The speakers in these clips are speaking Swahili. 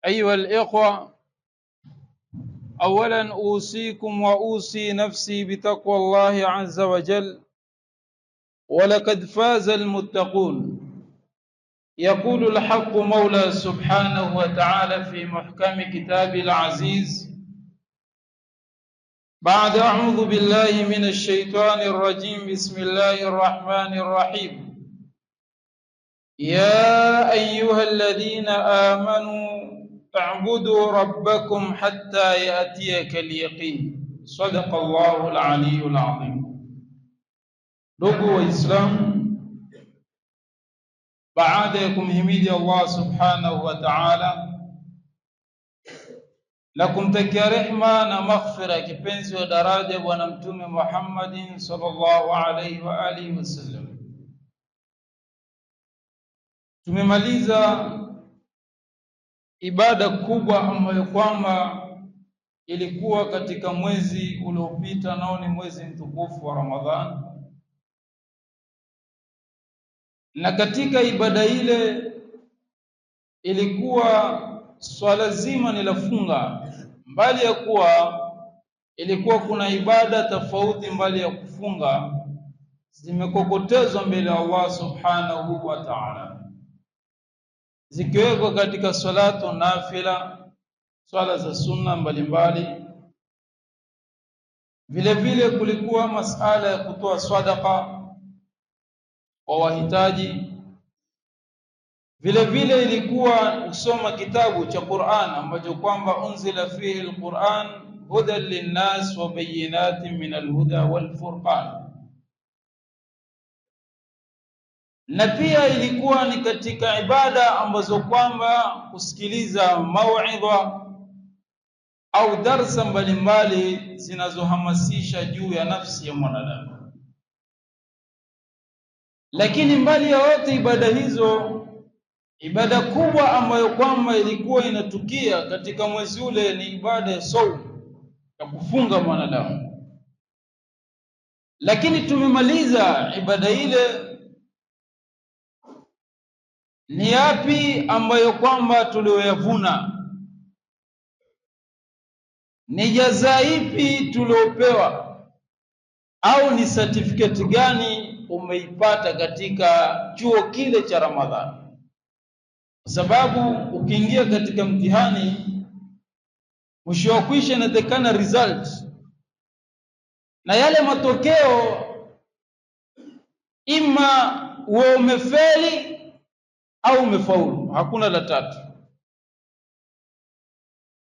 أيها الإخوة، أولا أوصيكم وأوصي نفسي بتقوى الله عز وجل، ولقد فاز المتقون. يقول الحق مولى سبحانه وتعالى في محكم كتاب العزيز بعد أعوذ بالله من الشيطان الرجيم، بسم الله الرحمن الرحيم. يا أيها الذين آمنوا اعبدوا ربكم حتى يأتيك اليقين. صدق الله العلي العظيم. Ndugu Waislamu, baada ya kumhimidi Allah subhanahu wa ta'ala na kumtakia rehma na maghfira kipenzi wa daraja bwana mtume Muhammadin sallallahu alayhi wa alihi wasallam, tumemaliza ibada kubwa ambayo kwamba ilikuwa katika mwezi uliopita, nao ni mwezi mtukufu wa Ramadhani. Na katika ibada ile ilikuwa swala zima ni la funga, mbali ya kuwa ilikuwa kuna ibada tofauti mbali ya kufunga zimekokotezwa mbele ya Allah subhanahu wa ta'ala, zikiwekwa katika salatu nafila, swala za sunna mbalimbali. Vile vile kulikuwa masala ya kutoa sadaqa kwa wahitaji. Vile vile ilikuwa kusoma kitabu cha Qur'an ambacho kwamba unzila fihi al-Qur'an hudan lin-nas wa bayyinatin min al-huda wal-furqan. Na pia ilikuwa ni katika ibada ambazo kwamba kusikiliza mauidha au darsa mbalimbali zinazohamasisha juu ya nafsi ya mwanadamu. Lakini mbali ya yote ibada hizo, ibada kubwa ambayo kwamba ilikuwa inatukia katika mwezi ule ni ibada ya saumu, ya kufunga mwanadamu. Lakini tumemaliza ibada ile, ni yapi ambayo kwamba tulioyavuna? Ni jaza ipi tuliopewa? Au ni certificate gani umeipata katika chuo kile cha Ramadhani? Kwa sababu ukiingia katika mtihani, mwisho wa kwisha inatekana result, na yale matokeo ima uwe umefeli au umefaulu, hakuna la tatu.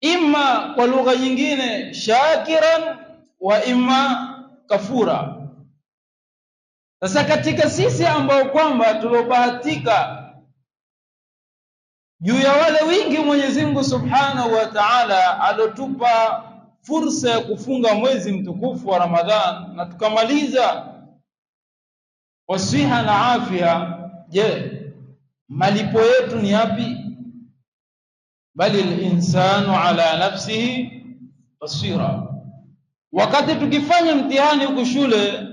Ima kwa lugha nyingine shakiran wa ima kafura. Sasa katika sisi ambao kwamba tulobahatika juu ya wale wingi Mwenyezi Mungu Subhanahu wa Ta'ala alotupa fursa ya kufunga mwezi mtukufu wa Ramadhan na tukamaliza kwa siha na afya, je, malipo yetu ni yapi? Bali al-insanu ala nafsihi basira. Wakati tukifanya mtihani huko shule,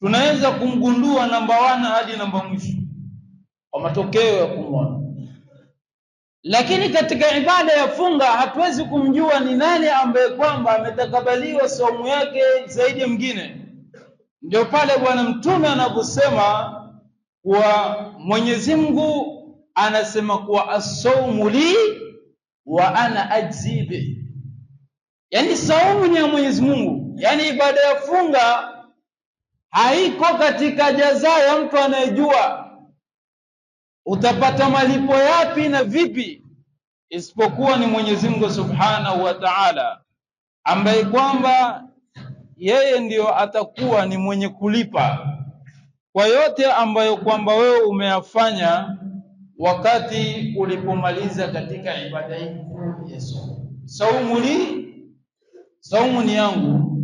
tunaweza kumgundua namba 1 hadi namba mwisho kwa matokeo ya kumwona. Lakini katika ibada ya funga hatuwezi kumjua ni nani ambaye kwamba ametakabaliwa saumu yake zaidi ya mwingine. Ndio pale bwana mtume anaposema kwa Mwenyezi Mungu anasema kuwa as-sawmu li wa ana ajzi bi. Yani saumu ni ya Mwenyezi Mungu. Yani ibada ya funga haiko katika jaza ya mtu anayejua utapata malipo yapi na vipi, isipokuwa ni Mwenyezi Mungu Subhanahu wa Ta'ala, ambaye kwamba yeye ndiyo atakuwa ni mwenye kulipa kwa yote ambayo kwamba wewe umeyafanya wakati ulipomaliza katika ibada hii ya saumu. Saumu li, saumu ni yangu,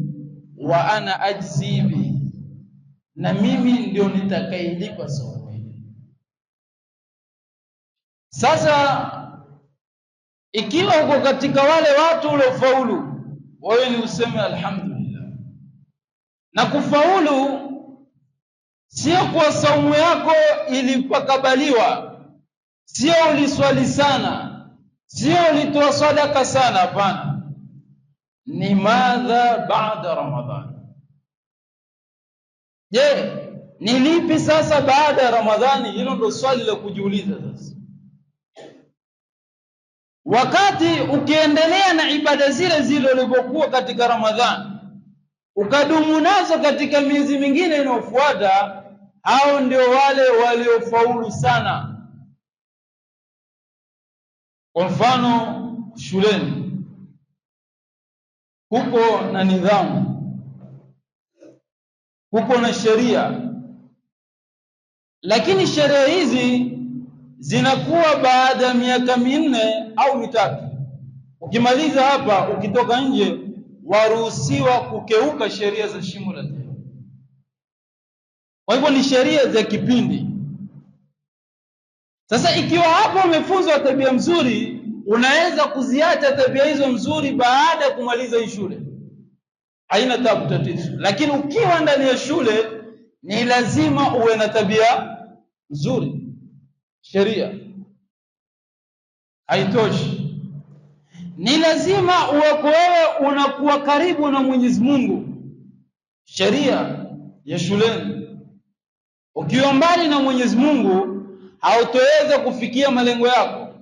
wa ana ajzi bi, na mimi ndio nitakayelipa saumu hii. Sasa ikiwa uko katika wale watu waliofaulu, wewe ni useme alhamdulillah. Na kufaulu sio kwa saumu yako ilipakabaliwa, sio uliswali sana, sio ulitoa sadaka sana, hapana, ni madha baada Ramadhani. Je, ni lipi sasa baada ya Ramadhani? Hilo ndo swali la kujiuliza sasa. Wakati ukiendelea na ibada zile zile ulipokuwa katika Ramadhani, ukadumu nazo katika miezi mingine inayofuata, hao ndio wale waliofaulu sana. Kwa mfano, shuleni kuko na nidhamu, kuko na sheria, lakini sheria hizi zinakuwa baada ya miaka 4 au mitatu. Ukimaliza hapa, ukitoka nje, waruhusiwa kukeuka sheria za shimo la tewa. Kwa hivyo ni sheria za kipindi. Sasa ikiwa hapo umefunzwa tabia mzuri, unaweza kuziacha tabia hizo mzuri baada ya kumaliza hii shule, haina tatizo. Lakini ukiwa ndani ya shule, ni lazima uwe na tabia nzuri. Sheria haitoshi, ni lazima uweko wewe unakuwa karibu na Mwenyezi Mungu. Sheria ya shuleni, ukiwa mbali na Mwenyezi Mungu hautoweza kufikia malengo yako.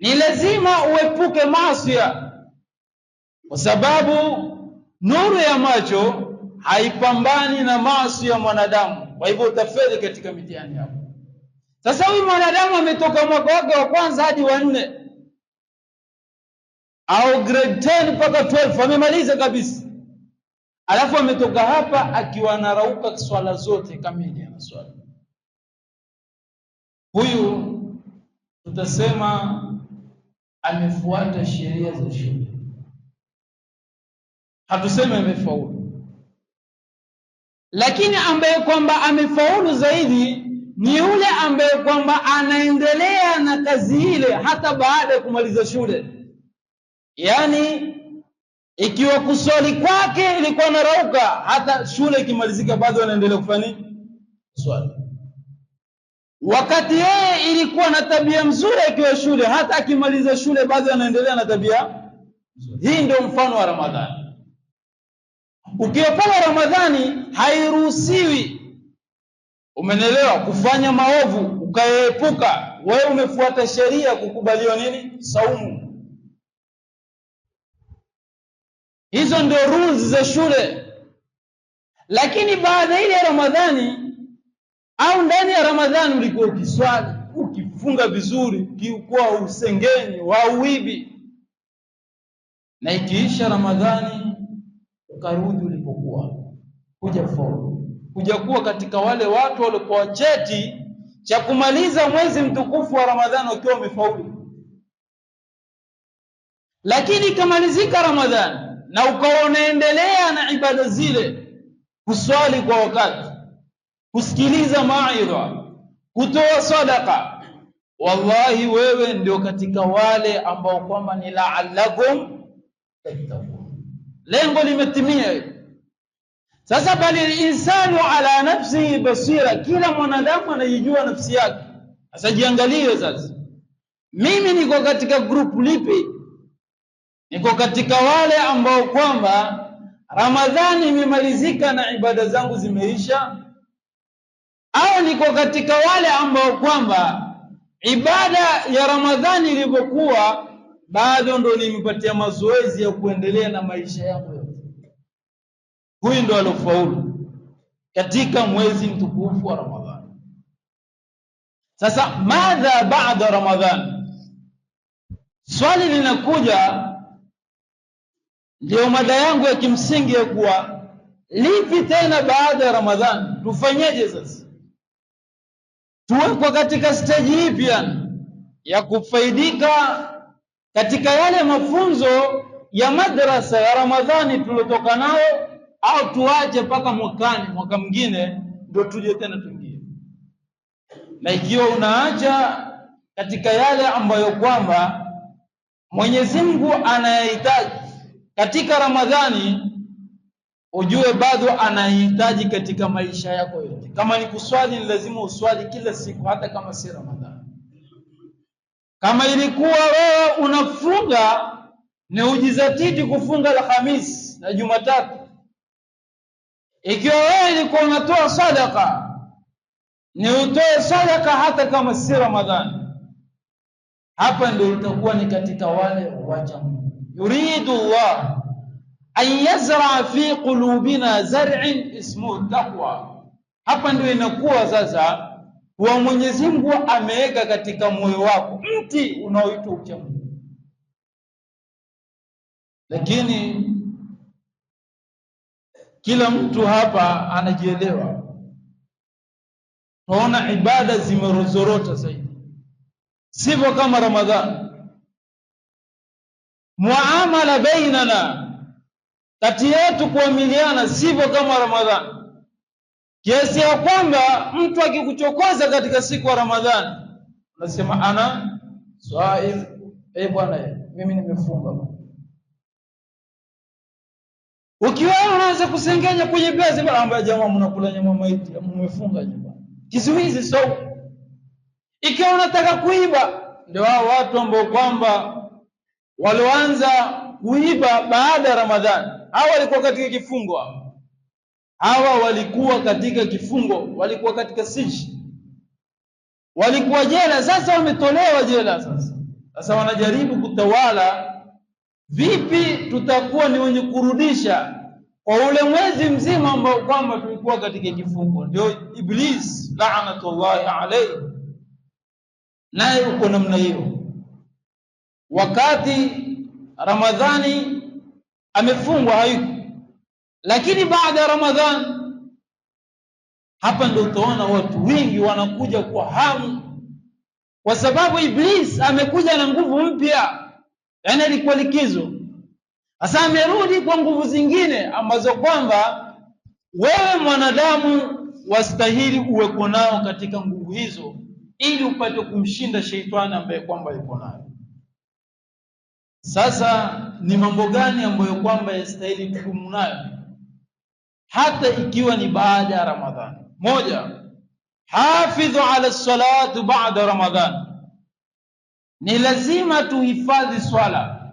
Ni lazima uepuke maasi, kwa sababu nuru ya macho haipambani na maasi ya mwanadamu. Kwa hivyo utafeli katika mitihani yako. Sasa huyu mwanadamu ametoka mwaka wake wa kwanza hadi wa 4 au grade 10 mpaka 12, amemaliza kabisa, alafu ametoka hapa akiwa anarauka swala zote kamili anaswali. Huyu tutasema amefuata sheria za shule, hatuseme amefaulu. Lakini ambaye kwamba amefaulu zaidi ni yule ambaye kwamba anaendelea na kazi ile hata baada ya kumaliza shule. Yani ikiwa kuswali kwake ilikuwa narauka, hata shule ikimalizika bado anaendelea kufanya nini? Swali. Wakati yeye ilikuwa na tabia mzuri akiwa shule, hata akimaliza shule bado anaendelea na tabia. Hii ndio mfano wa Ramadhani. Ukiwa pale Ramadhani hairuhusiwi, umenelewa, kufanya maovu ukaepuka. Wewe umefuata sheria kukubaliwa nini? Saumu. Hizo ndio rules za shule. Lakini baada ile ya Ramadhani au ndani ya Ramadhani ulikuwa ukiswali, ukifunga vizuri, ukikuwa usengeni wa uibi, na ikiisha Ramadhani ukarudi ulipokuwa, kuja kuwa katika wale watu waliopewa cheti cha kumaliza mwezi mtukufu wa Ramadhani wakiwa wamefaulu. Lakini ikamalizika Ramadhani na ukawa unaendelea na ibada zile, kuswali kwa wakati, kusikiliza maidha, kutoa sadaka, wallahi wewe ndio katika wale ambao kwamba ni la'allakum tattaqun. Lengo limetimia. Sasa bali insanu ala nafsihi basira, kila mwanadamu anajijua nafsi yake. Sasa jiangalie sasa, mimi niko katika group lipi? Niko katika wale ambao kwamba Ramadhani imemalizika na ibada zangu zimeisha, au niko katika wale ambao kwamba ibada ya Ramadhani ilipokuwa bado ndo nimepatia mazoezi ya kuendelea na maisha yangu yote? Huyu ndo alofaulu katika mwezi mtukufu wa Ramadhani. Sasa madha baada Ramadhani, swali linakuja, ndio mada yangu ya kimsingi ya kuwa lipi tena baada ya Ramadhani? Tufanyeje sasa? Tuwekwa katika stage ipi ya kufaidika katika yale mafunzo ya madrasa ya Ramadhani tulotoka nayo, au tuache mpaka mwaka mwingine ndio tuje tena tuingie? Na ikiwa unaacha katika yale ambayo kwamba Mwenyezi Mungu anayahitaji katika Ramadhani, ujue bado anahitaji katika maisha yako yote. Kama ni kuswali, ni lazima uswali kila siku hata kama si Ramadhani. Kama ilikuwa wewe unafunga ni ujizatiti kufunga Alhamisi na Jumatatu, ikiwa wewe ilikuwa unatoa sadaka ni utoe sadaka hata kama si Ramadhani, hapa ndio utakuwa ni katika wale wacha Mungu. Yuridu Allah an yazra fi qulubina zar'in ismuhu taqwa. Hapa ndio inakuwa sasa wa Mwenyezi Mungu ameweka katika moyo wako mti unaoitwa ucha Mungu. Lakini kila mtu hapa anajielewa, tunaona ibada zimerozorota zaidi, sivyo kama Ramadhani. Muamala bainana, kati yetu kuamiliana, sivyo kama Ramadhani, kiasi ya kwamba mtu akikuchokoza katika siku ya Ramadhani unasema ana swaim, bwana mimi nimefunga. Ukiwa unaanza kusengenya kwenye bezi, bwana jamaa mnakula nyama maiti, mmefunga nyumba kizuizi. So ikiwa unataka kuiba, ndio hao watu ambao kwamba walioanza kuiba baada ya Ramadhani, hao walikuwa katika kifungo, hawa walikuwa katika kifungo, walikuwa katika siji, walikuwa jela. Sasa wametolewa jela, sasa wanajaribu kutawala. Vipi tutakuwa ni wenye kurudisha kwa ule mwezi mzima ambao kwamba tulikuwa katika kifungo? Ndio Iblis la'natullahi alayhi, naye uko namna hiyo. Wakati Ramadhani amefungwa hayuko, lakini baada ya Ramadhani, hapa ndio utaona watu wengi wanakuja kwa hamu, kwa sababu Iblis amekuja na nguvu mpya. Yani alikuwa likizo, sasa amerudi kwa nguvu zingine ambazo kwamba wewe mwanadamu wastahili uweko nao katika nguvu hizo, ili upate kumshinda sheitani ambaye kwamba yuko nayo. Sasa ni mambo gani ambayo kwamba yastahili tukumu nayo hata ikiwa ni baada ya Ramadhani? Moja, hafidhu ala salatu ba'da Ramadhani. Ni lazima tuhifadhi swala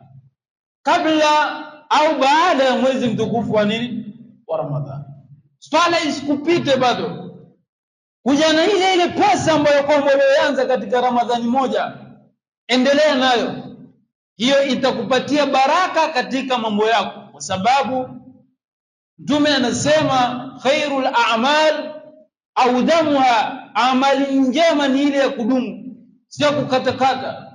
kabla au baada ya mwezi mtukufu wa nini? Wa Ramadhani. Swala isikupite bado. Kuja na ile pesa ambayo kwamba ulianza katika Ramadhani moja, endelea nayo. Hiyo itakupatia baraka katika mambo yako, kwa sababu Mtume anasema khairul a'mal audamuha, amali njema ni ile ya kudumu, sio kukatakata.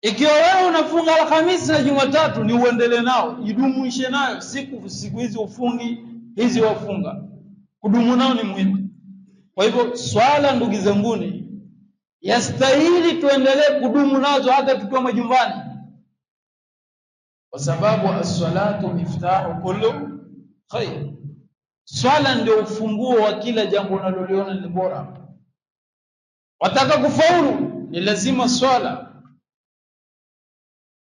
Ikiwa wewe unafunga Alhamisi na Jumatatu, ni uendelee nao, idumuishe nayo siku hizi ufungi, hizi wafunga, kudumu nao ni muhimu. Kwa hivyo swala, ndugu zanguni, yastahili tuendelee kudumu nazo hata tukiwa majumbani, kwa sababu as-salatu miftahu kullu khair. Swala ndio ufunguo wa kila jambo unaloliona ni bora. Wataka kufaulu, ni lazima swala.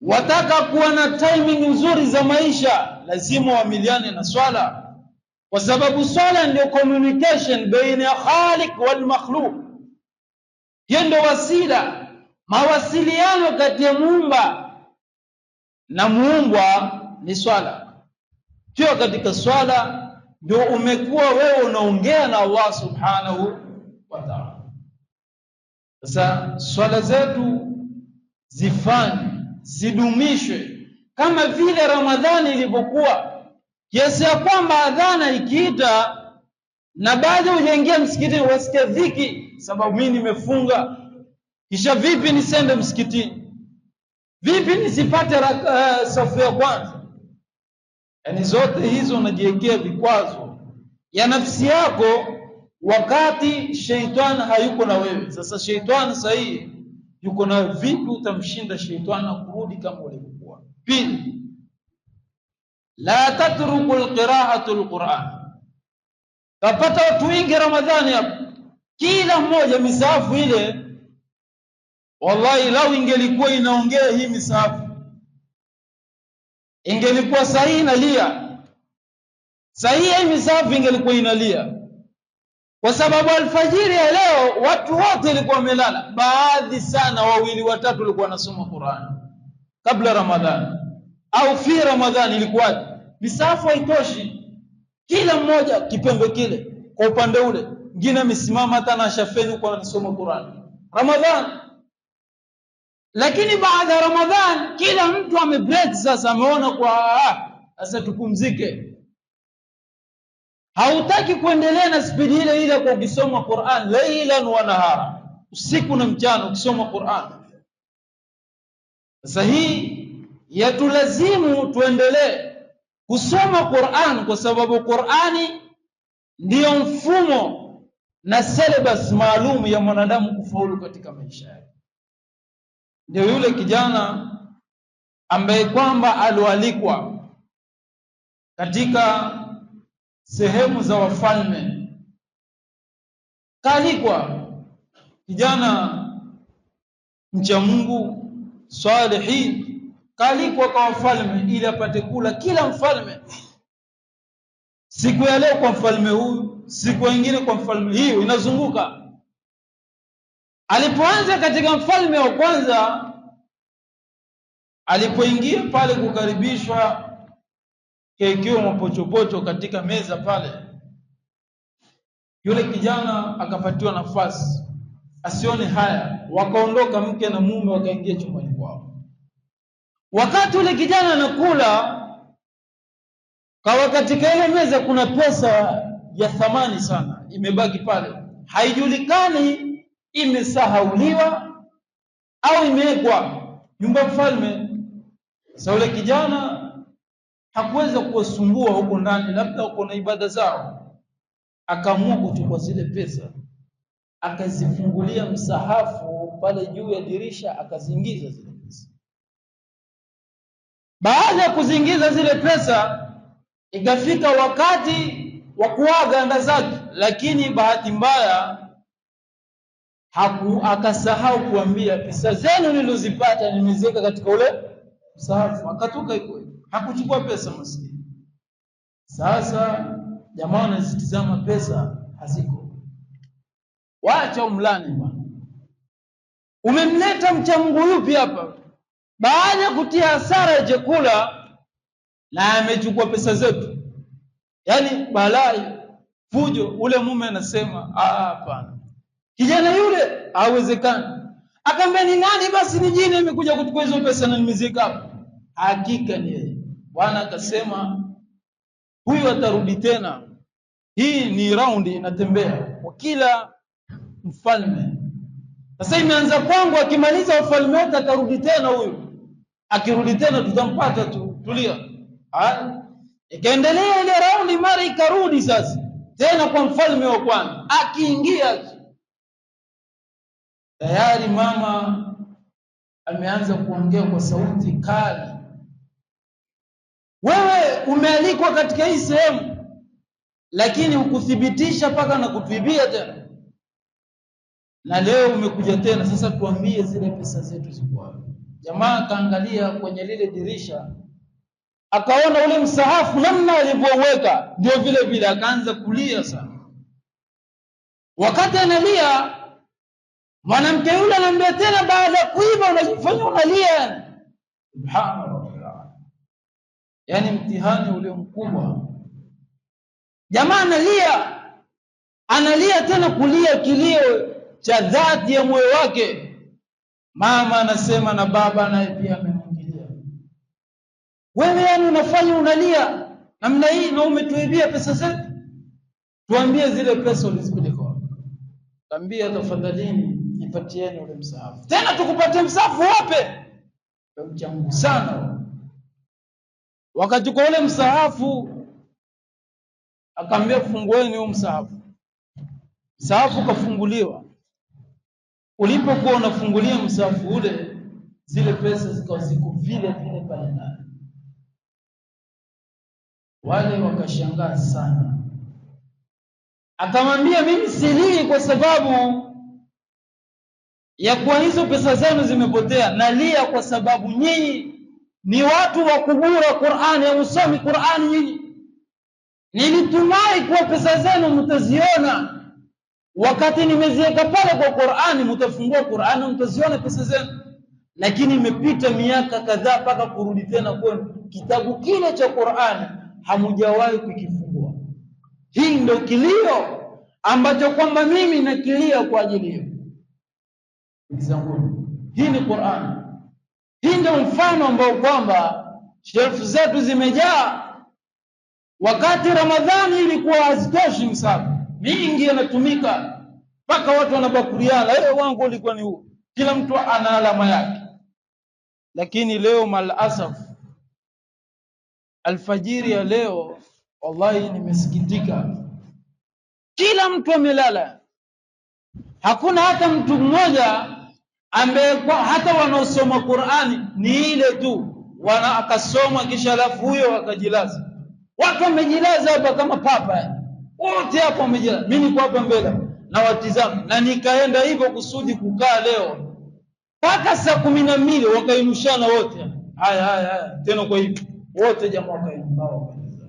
Wataka kuwa na timing nzuri za maisha, lazima waamiliane na swala, kwa sababu swala ndio communication baina ya Khaliq wal makhluq. Hiyo ndio wasila, mawasiliano kati ya muumba na muumbwa ni swala. Kio katika swala ndio umekuwa wewe unaongea na Allah subhanahu wa ta'ala. Sasa swala zetu zifanye, zidumishwe kama vile Ramadhani ilivyokuwa, kiasi ya kwamba adhana ikiita na baada hujaingia msikitini wasikia dhiki, sababu mimi nimefunga. Kisha vipi nisende msikitini? Vipi nisipate safu ya kwanza? Yani zote hizo unajiwekea vikwazo ya nafsi yako, wakati sheitani hayuko na wewe. Sasa sheitani sahihi yuko na vipi utamshinda sheitani na kurudi kama ulivyokuwa? Pili, la tatruku alqira'atu alquran. Tapata watu wengi Ramadhani hapo, kila mmoja misahafu ile, wallahi lau ingelikuwa inaongea hii misahafu, ingelikuwa sahihi inalia. Sahihi hii misahafu ingelikuwa inalia, Kwa sababu alfajiri ya leo watu wote walikuwa wamelala, baadhi sana 2 watatu walikuwa wanasoma Qur'an kabla Ramadhani au fi Ramadhani. Ilikuwaje? Misafu haitoshi, kila mmoja kipembe kile kwa upande ule, mwingine amesimama hata na shafeni kwa anasoma Qur'an Ramadhani. Lakini baada ya Ramadhani kila mtu amebreak sasa, ameona kwa sasa tupumzike. Hautaki kuendelea na spidi ile ile kwa ukisoma Qur'an lailan wa nahara, usiku na mchana ukisoma Qur'an. Sasa hii yatulazimu tuendelee kusoma Qur'an, kwa sababu Qur'ani ndiyo mfumo na syllabus maalum ya mwanadamu kufaulu katika maisha yake. Ndio yule kijana ambaye kwamba alialikwa katika sehemu za wafalme, kaalikwa kijana mcha Mungu salihin, kaalikwa kwa wafalme ili apate kula kila mfalme. Siku ya leo kwa mfalme huyu, siku nyingine kwa mfalme, hiyo inazunguka. Alipoanza katika mfalme wa kwanza, alipoingia pale kukaribishwa, kekiwa mapochopocho katika meza pale, yule kijana akapatiwa nafasi asione haya, wakaondoka mke na mume wakaingia chumbani kwao. Wakati yule kijana anakula, kwa katika ile meza kuna pesa ya thamani sana imebaki pale, haijulikani imesahauliwa au imewekwa nyumba mfalme. Sasa yule kijana hakuweza kuwasumbua huko ndani, labda huko na ibada zao, akaamua kuchukua zile pesa, akazifungulia msahafu pale juu ya dirisha, akaziingiza zile pesa. Baada ya kuziingiza zile pesa, ikafika wakati wa kuaga anda zake, lakini bahati mbaya akasahau kuambia, pesa zenu nilizozipata nimeziweka katika ule msahafu. Akatoka hivyo, hakuchukua pesa maskini. Sasa jamaa anazitizama pesa haziko. Waacha umlani bwana, umemleta mcha Mungu yupi hapa baada ya kutia hasara ya chakula na amechukua pesa zetu? Yani balai fujo. Ule mume anasema hapana, kijana yule hawezekani. Akamwambia ni nani basi? Ni jini imekuja kuchukua hizo pesa na nimeziweka hapo. Hakika ni yeye. Bwana akasema huyu atarudi tena. Hii ni raundi inatembea kwa kila mfalme. Sasa imeanza kwangu, akimaliza ufalme wote atarudi tena huyu. Akirudi tena tutampata tu, tulia. Ikaendelea ile raundi, mara ikarudi sasa tena kwa mfalme wa kwanza. Akiingia tayari mama ameanza kuongea kwa sauti kali, wewe umealikwa katika hii sehemu lakini hukuthibitisha paka na kutuibia tena, na leo umekuja tena, sasa tuambie zile pesa zetu ziko wapi? Jamaa kaangalia kwenye lile dirisha, akaona ule msahafu namna alivyoweka, ndio vile vile akaanza kulia sana. Wakati analia, mwanamke yule anamwambia tena, baada ya kuiba unajifanya unalia. Subhanallah, yani mtihani ule mkubwa. Jamaa analia tena, kulia kilio cha dhati ya moyo wake. Mama anasema na baba naye pia amemwingilia, wewe yani unafanya unalia namna hii na umetuibia pesa zetu, tuambie zile pesa ulizipeleka wapi? Kaambia tafadhalini nipatieni ule msahafu. Tena tukupatie msahafu wape? Mcha Mungu sana. Wakachukua ule msahafu, akaambia fungueni huo msahafu. Msahafu kafunguliwa. Ulipokuwa unafungulia msahafu ule, zile pesa zikawa ziko vile vile pale ndani. Wale wakashangaa sana. Akamwambia, mimi silii kwa sababu ya kuwa hizo pesa zenu zimepotea, nalia kwa sababu nyinyi ni watu wa kubura Qur'ani, hamusomi Qur'ani nyinyi. Nilitumai kuwa pesa zenu mtaziona, wakati nimeziweka pale kwa Qur'ani, mtafungua Qur'ani mtaziona pesa zenu. Lakini imepita miaka kadhaa mpaka kurudi tena kwenu, kitabu kile cha Qur'ani hamujawahi kukifungua. Hii ndio kilio ambacho kwamba mimi nakilia kwa ajili hiyo. Hii ni Qur'ani. Hii ndio mfano ambao kwamba shelfu zetu zimejaa. Wakati Ramadhani ilikuwa hazitoshi sana, mingi yanatumika mpaka watu wanabakuriana, wangu ulikuwa ni huu, kila mtu ana alama yake. Lakini leo malasaf, alfajiri ya leo wallahi nimesikitika, kila mtu amelala. Hakuna hata mtu mmoja ambaye hata wanaosoma Qur'ani ni ile tu akasoma kisha alafu huyo akajilaza. Watu wamejilaza hapa kama papa, wote hapo wamejilaza. Mimi niko hapa mbele na watizama, na nikaenda hivyo kusudi kukaa leo mpaka saa 12 wakainushana wote. Haya tena kwa hivyo wote jamaa wakainuka.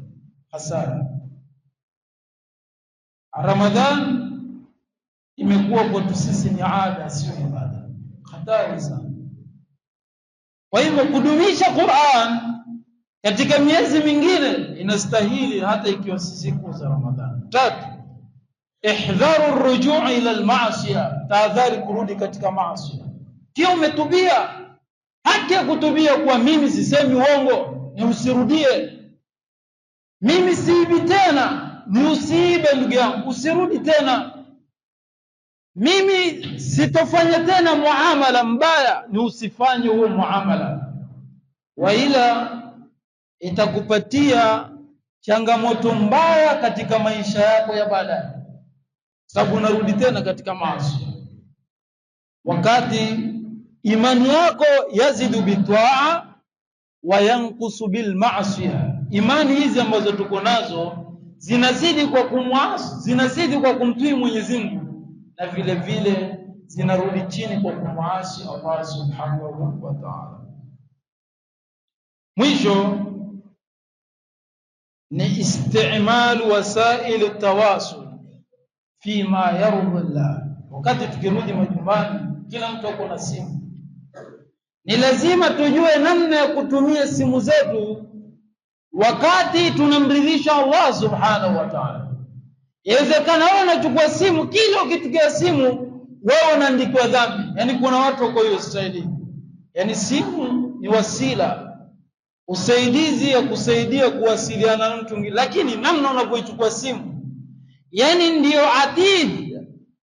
Hasara. Ramadhan imekuwa kwetu sisi ni ada, sio ibada. Hatari sana. Kwa hivyo kudumisha Qur'an katika miezi mingine inastahili, hata ikiwa siku za Ramadhani. 3, ihdharu ar-ruju' ila al-ma'siyah, tahadhari kurudi katika maasi. Kio umetubia, haki ya kutubia kwa mimi sisemi uongo, ni usirudie. Mimi siibi tena, ni usiibe ndugu yangu, usirudi tena. Mimi sitofanya tena muamala mbaya, ni usifanye huo muamala. Wa ila itakupatia changamoto mbaya katika maisha yako ya baadaye, sababu unarudi tena katika maasi. Wakati imani yako yazidu bitaa wa yankusu bil ma'siyah, imani hizi ambazo tuko nazo zinazidi kwa kumwasi, zinazidi kwa kumtii Mwenyezi Mungu, na vile vile zinarudi chini kwa kumwasi Allah subhanahu wa ta'ala. Mwisho ni isti'mal wasail at-tawasul fima yarda Allah. Wakati tukirudi majumbani, kila mtu ako na simu, ni lazima tujue namna ya kutumia simu zetu wakati tunamridhisha Allah subhanahu wa ta'ala. Inawezekana wewe unachukua simu, kila ukitukia simu wewe unaandikiwa dhambi. Yani kuna watu wako hiyo staili. Yani simu ni wasila, usaidizi ya kusaidia kuwasiliana na mtu mwingine, lakini namna unavyoichukua simu, yani ndio atid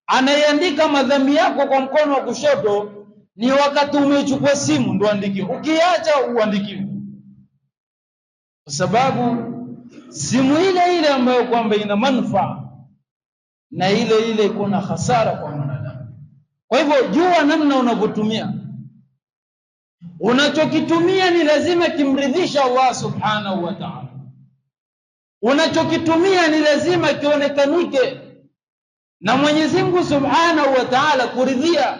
anayeandika madhambi yako kwa mkono wa kushoto, ni wakati umechukua simu ndio andikiwe. Ukiacha uandikiwe, kwa sababu simu ile ile ambayo kwamba ina manufaa na ile ile kuna hasara kwa mwanadamu. Kwa hivyo jua namna unavyotumia. Unachokitumia ni lazima kimridhisha Allah subhanahu wa ta'ala. Unachokitumia ni lazima kionekanike na Mwenyezi Mungu subhanahu wa ta'ala kuridhia,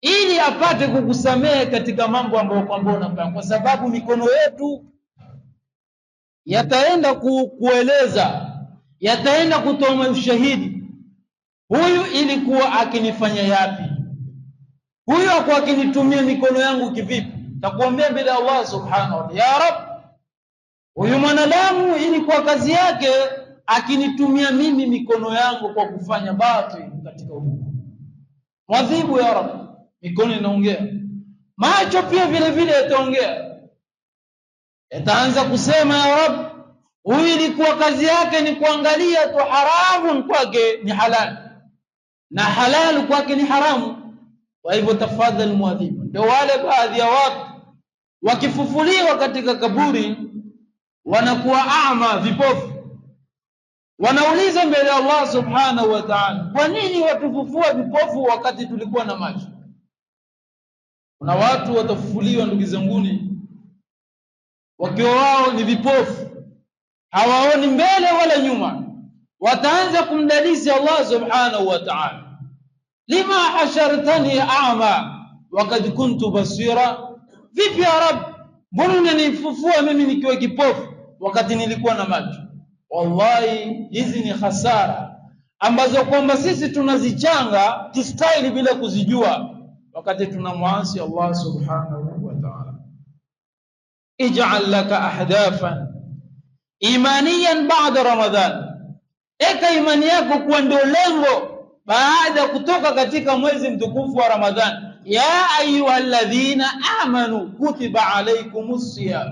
ili apate kukusamehe katika mambo ambayo kwamba unafanya, kwa sababu mikono yetu yataenda kueleza, yataenda kutoa ushahidi. Huyu ilikuwa akinifanya yapi? Huyu hakuwa akinitumia mikono yangu kivipi? Takuombea mbele ya Allah subhanahu wa ta'ala, ya Rabb, huyu mwanadamu ilikuwa kazi yake akinitumia mimi mikono yangu kwa kufanya batil katika hukumu. Mwadhibu ya Rabb. Mikono inaongea, macho pia vile vile yataongea, yataanza kusema ya Rabb, huyu ilikuwa kazi yake ni kuangalia tu haramu kwake ni halal na halal kwake ni haramu. Kwa hivyo tafadhali muadhibu. Ndio wale baadhi ya watu wakifufuliwa katika kaburi wanakuwa ama, vipofu. Wanauliza mbele ya Allah subhanahu wa ta'ala, kwa nini watufufua vipofu wakati tulikuwa na macho? Kuna watu watafufuliwa ndugu zanguni wakiwa wao ni vipofu, hawaoni mbele wala nyuma. Wataanza kumdadisi Allah subhanahu wa ta'ala, lima hashartani a'ma wakad kuntu basira. Vipi ya Rabb, mbona unanifufua mimi nikiwa kipofu wakati nilikuwa na macho? Wallahi hizi ni hasara ambazo kwamba sisi tunazichanga kistaili bila kuzijua wakati tunamwasi Allah subhanahu wa ta'ala. Ij'al laka ahdafan imaniyan ba'da Ramadhan, eka imani yako kuwa ndio lengo baada ya kutoka katika mwezi mtukufu wa Ramadhan. Ya ayyuhalladhina amanu kutiba alaykumus siyam,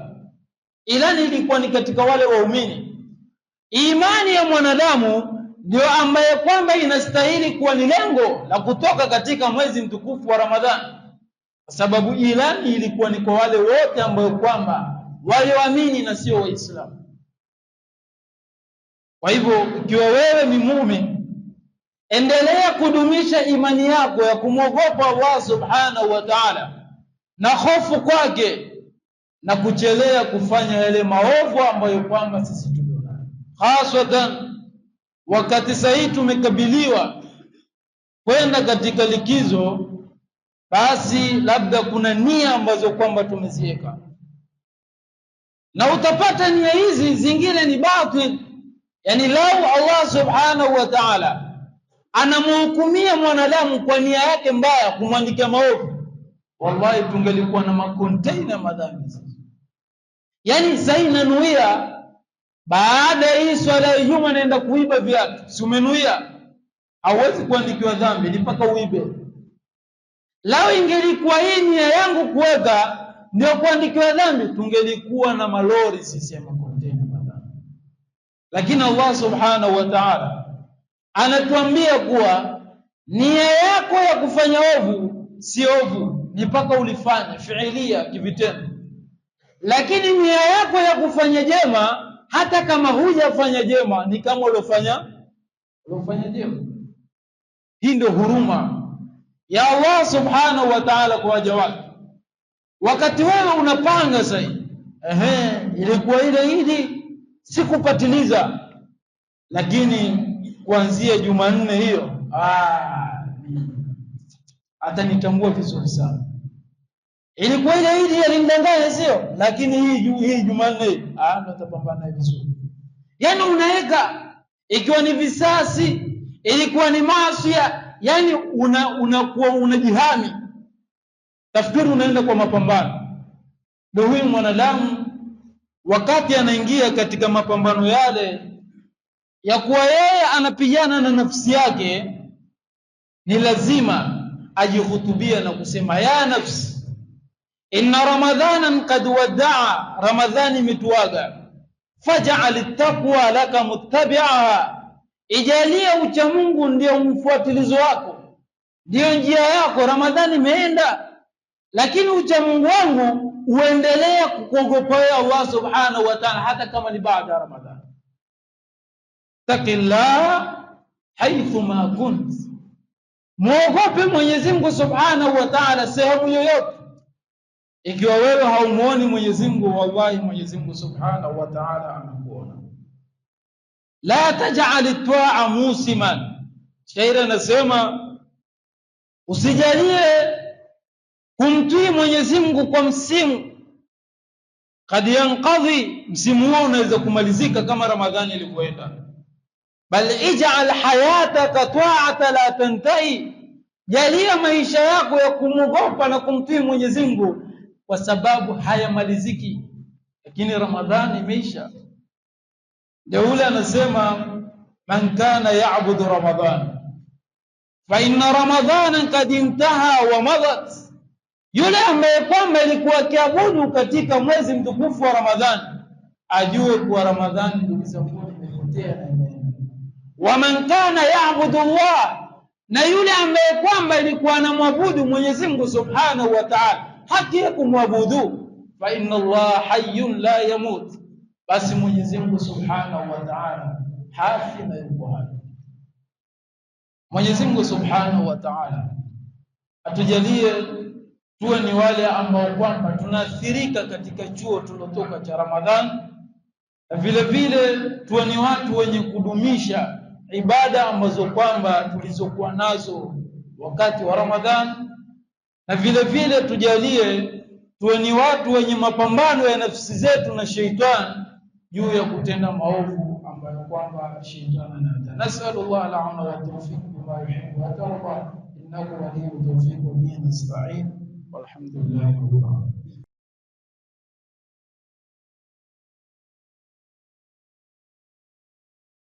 ilani ilikuwa ni katika wale waumini. Imani ya mwanadamu ndio ambaye kwamba inastahili kuwa ni lengo la kutoka katika mwezi mtukufu wa Ramadhan, kwa sababu ilani ilikuwa ni kwa wale wote ambao kwamba walioamini na sio Waislamu. Kwa hivyo ikiwa wewe ni muumini, endelea kudumisha imani yako ya kumwogopa Allah subhanahu wa ta'ala na hofu kwake, na kuchelea kufanya yale maovu ambayo kwamba sisi tunayo, haswatan wakati sasa tumekabiliwa kwenda katika likizo. Basi labda kuna nia ambazo kwamba tumeziweka, na utapata nia hizi zingine ni batil. Yani lau Allah subhanahu wa ta'ala anamhukumia mwanadamu kwa nia yake mbaya kumwandikia maovu, wallahi tungelikuwa na makontaina madhambi. Yani sasa nanuia baada ya hii swala ya Ijumaa naenda kuiba viatu, si umenuia, hauwezi kuandikiwa dhambi ni mpaka uibe. Lao ingelikuwa hii nia yangu kuweka ndio kuandikiwa dhambi, tungelikuwa na malori sisi ya makontaina madhambi. Lakini Allah subhanahu wa ta'ala anatuambia kuwa nia yako ya kufanya ovu si ovu ni mpaka ulifanya fiilia kivitendo, lakini nia yako ya kufanya jema hata kama hujafanya jema ni kama ulofanya jema. Hii ndio huruma ya Allah subhanahu wa ta'ala kwa waja wake. Wakati wewe unapanga sasa, ilikuwa ile sikupatiliza, lakini kuanzia Jumanne hiyo hata nitambua vizuri sana. Ilikuwa ile alimdanganya sio, lakini hii Jumanne ndo tapambana vizuri. Yani unaweka ikiwa ni visasi, ilikuwa ni maasi, yani unakuwa unajihami, tafikiri unaenda kwa mapambano. Ndio huyu mwanadamu wakati anaingia katika mapambano yale ya kuwa yeye anapigana na nafsi yake, ni lazima ajihutubia na kusema ya nafsi inna ramadhana qad wadaa, ramadhani imetuaga, faj'al at-taqwa laka muttabi'aha, ijalia ucha Mungu ndio mfuatilizo wako, ndio njia yako. Ramadhani imeenda, lakini ucha Mungu wangu uendelea kukuogopa Allah subhanahu wa ta'ala hata kama ni baada ya Ramadhani. Taqillah haythu ma kunt, muogope Mwenyezi Mungu subhanahu wa ta'ala sehemu yoyote. Ikiwa wewe haumuoni Mwenyezi Mungu, wallahi Mwenyezi Mungu subhanahu wa ta'ala anakuona. La taj'al at-ta'a musiman, shairi anasema usijalie kumtii Mwenyezi Mungu kwa msimu. Kad yanqadhi, msimu huo unaweza kumalizika kama Ramadhani ilivyoenda. Bal ij'al hayataka ta'ata la tantahi, jalia maisha yako ya kumwogopa na kumtii Mwenyezi Mungu kwa sababu hayamaliziki, lakini Ramadhani imeisha. Ndio ule anasema man kana ya'budu Ramadhan fa inna Ramadhana qad intaha wa madat, yule ambaye kwamba ilikuwa akiabudu katika mwezi mtukufu wa Ramadhani ajue kuwa Ramadhani ndugu zangu imepotea na imeenda. Wa man kana ya'budu Allah, na yule ambaye kwamba ilikuwa anamwabudu Mwenyezi Mungu subhanahu wa ta'ala haki ya kumwabudu, fa inna Allah hayyun la yamut, basi Mwenyezi Mungu subhanahu wa ta'ala hafi na yuko hai. Mwenyezi Mungu subhanahu wa ta'ala atujalie tuwe ni wale ambao kwamba tunaathirika katika chuo tulotoka cha Ramadhani, na vile vile tuwe ni watu wenye kudumisha ibada ambazo kwamba tulizokuwa nazo wakati wa Ramadhani, na vile vile tujalie tuwe ni watu wenye mapambano ya nafsi zetu na sheitani juu ya kutenda maovu ambayo kwamba shetani anaja. Nasallallahu al-auna wa tawfiq bima yuhibbu wa yarda, innahu waliyyu tawfiq wa bihi nasta'in, walhamdulillahi rabbil alamin.